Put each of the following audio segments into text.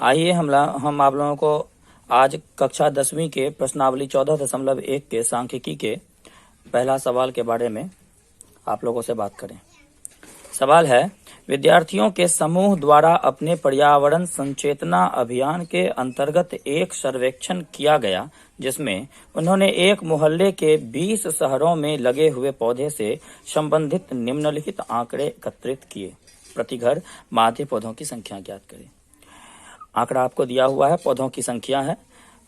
आइए हम आप लोगों को आज कक्षा 10वीं के प्रश्नावली 14.1 के सांख्यिकी के पहला सवाल के बारे में आप लोगों से बात करें। सवाल है, विद्यार्थियों के समूह द्वारा अपने पर्यावरण संचेतना अभियान के अंतर्गत एक सर्वेक्षण किया गया, जिसमें उन्होंने एक मोहल्ले के 20 शहरों में लगे हुए पौधे से संबंधित निम्नलिखित आंकड़े एकत्रित किए। प्रति घर माध्य पौधों की संख्या ज्ञात करें। आंकड़ा आपको दिया हुआ है, पौधों की संख्या है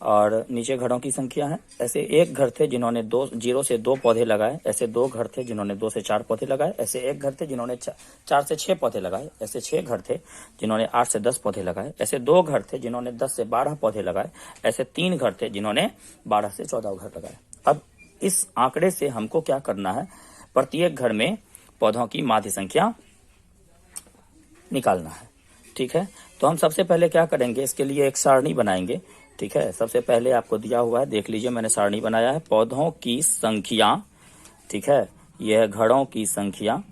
और नीचे घरों की संख्या है। ऐसे एक घर थे जिन्होंने 0 से 2 पौधे लगाए, ऐसे 2 घर थे जिन्होंने 2 से 4 पौधे लगाए, ऐसे एक घर थे जिन्होंने 4 से 6 पौधे लगाए, ऐसे 6 घर थे जिन्होंने 8 से 10 पौधे लगाए, ऐसे 2 घर थे जिन्होंने 10 से 12 पौधे लगाए, ऐसे 3 घर थे जिन्होंने 12 से 14 घर लगाए। अब इस आंकड़े से हमको क्या करना है, प्रत्येक घर में पौधों की माध्य संख्या निकालना है। ठीक है, तो हम सबसे पहले क्या करेंगे, इसके लिए एक सारणी बनाएंगे। ठीक है, सबसे पहले आपको दिया हुआ है, देख लीजिए, मैंने सारणी बनाया है। पौधों की संख्या, ठीक है, यह है घरों की संख्या,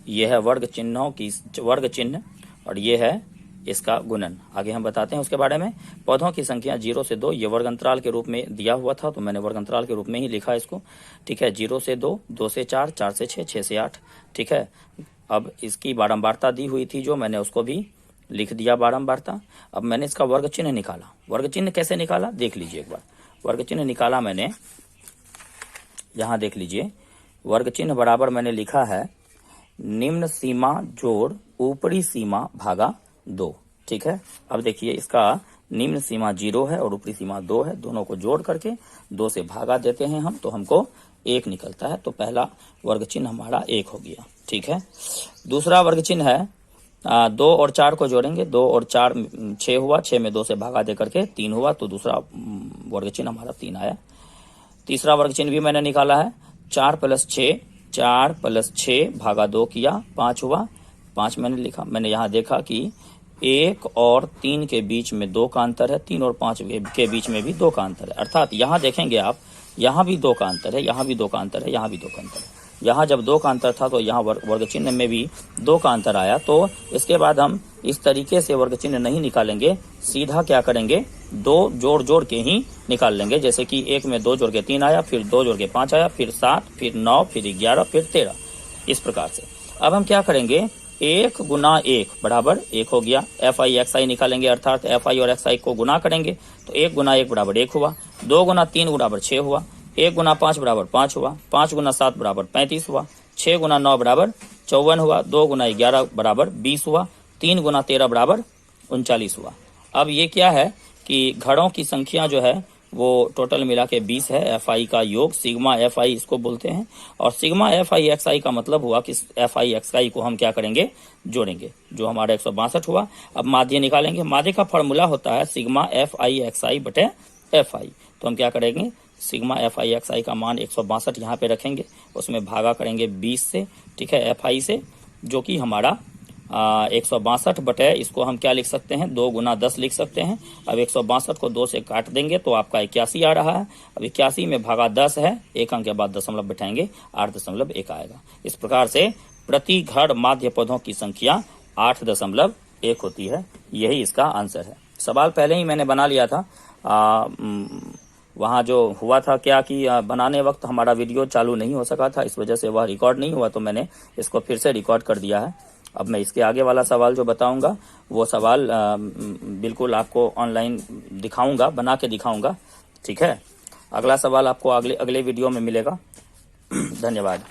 यह है वर्ग चिन्ह और यह है इसका गुणन। आगे हम बताते हैं उसके बारे में। पौधों की संख्या 0 से 2, ये वर्ग अंतराल के रूप में दिया हुआ था तो मैंने वर्ग अंतराल के रूप में ही लिखा इसको। ठीक है, 0 से 2, 2 से 4, 4 से 6, 6 से 8। ठीक है, अब इसकी बारंबारता दी हुई थी जो, मैंने उसको भी लिख दिया बारंबारता। अब मैंने इसका वर्ग चिन्ह निकाला। वर्ग चिन्ह कैसे निकाला देख लीजिए एक बार। वर्ग चिन्ह निकाला मैंने, यहां देख लीजिए, वर्ग चिन्ह बराबर मैंने लिखा है निम्न सीमा जोड़ ऊपरी सीमा भागा 2। ठीक है, अब देखिए, इसका निम्न सीमा 0 है और ऊपरी सीमा 2 है, दोनों को जोड़ करके 2 से भागा देते हैं हम, तो हमको 1 निकलता है। तो पहला वर्ग चिन्ह हमारा 1 हो गया। ठीक है, दूसरा वर्ग चिन्ह है 2 और 4 को जोड़ेंगे, 2 और 4 6 हुआ, 6 में 2 से भागा दे करके 3 हुआ, तो दूसरा वर्ग चिन्ह हमारा 3 आया। तीसरा वर्ग चिन्ह भी मैंने निकाला है, 4 + 6 भागा 2 किया, 5 हुआ। 5 मैंने लिखा, मैंने यहाँ देखा कि 1 और 3 के बीच में 2 का अंतर है, 3 और 5 के बीच में भी 2 का अंतर है। अर्थात यहाँ देखेंगे आप, यहाँ भी 2 का अंतर है, यहाँ भी 2 का अंतर है, यहाँ भी 2 का अंतर है। यहाँ जब 2 का अंतर था तो यहाँ वर्ग चिन्ह में भी 2 का अंतर आया। तो इसके बाद हम इस तरीके से वर्ग चिन्ह नहीं निकालेंगे, सीधा क्या करेंगे, 2 जोड़ के ही निकाल लेंगे। जैसे कि 1 में 2 जोड़ के 3 आया, फिर 2 जोड़ के 5 आया, फिर 7, फिर 9, फिर 11, फिर 13, इस प्रकार से। अब हम क्या करेंगे, 1 गुना 1 बराबर 1 हो गया। FI XI निकालेंगे, अर्थात FI और XI को गुना करेंगे तो 1 गुना 1 बराबर 1 हुआ, 2 गुना 3 बराबर 6 हुआ, 1 गुना 5 बराबर 5 हुआ, 5 गुना 7 बराबर 35 हुआ, 6 गुना 9 बराबर 54 हुआ, 2 गुना 11 बराबर 20 हुआ, 3 गुना 13 बराबर 39 हुआ। अब ये क्या है कि घरों की संख्या जो है वो टोटल मिला के 20 है। FI का योग सिग्मा FI इसको बोलते हैं, और सिग्मा FI XI का मतलब हुआ कि FI XI को हम क्या करेंगे, जोड़ेंगे, जो हमारा 162 हुआ। अब माध्य निकालेंगे। माध्य का फॉर्मूला होता है सिग्मा FI XI बटे FI। तो हम क्या करेंगे, सिग्मा FI XI का मान 162 यहाँ पे रखेंगे, उसमें भागा करेंगे 20 से, ठीक है, FI से, जो कि हमारा 162 बटे, इसको हम क्या लिख सकते हैं, 2 गुना 10 लिख सकते हैं। अब 162 को 2 से काट देंगे तो आपका 81 आ रहा है। अब 81 में भागा 10 है, एक अंक के बाद दशमलव बैठाएंगे, 8.1 आएगा। इस प्रकार से प्रति घर माध्य पौधों की संख्या 8.1 होती है। यही इसका आंसर है। सवाल पहले ही मैंने बना लिया था, वहाँ जो हुआ था क्या कि बनाने वक्त हमारा वीडियो चालू नहीं हो सका था, इस वजह से वह रिकॉर्ड नहीं हुआ, तो मैंने इसको फिर से रिकॉर्ड कर दिया है। अब मैं इसके आगे वाला सवाल जो बताऊंगा वो सवाल बिल्कुल आपको ऑनलाइन दिखाऊंगा, बना के दिखाऊंगा। ठीक है, अगला सवाल आपको अगले वीडियो में मिलेगा। धन्यवाद।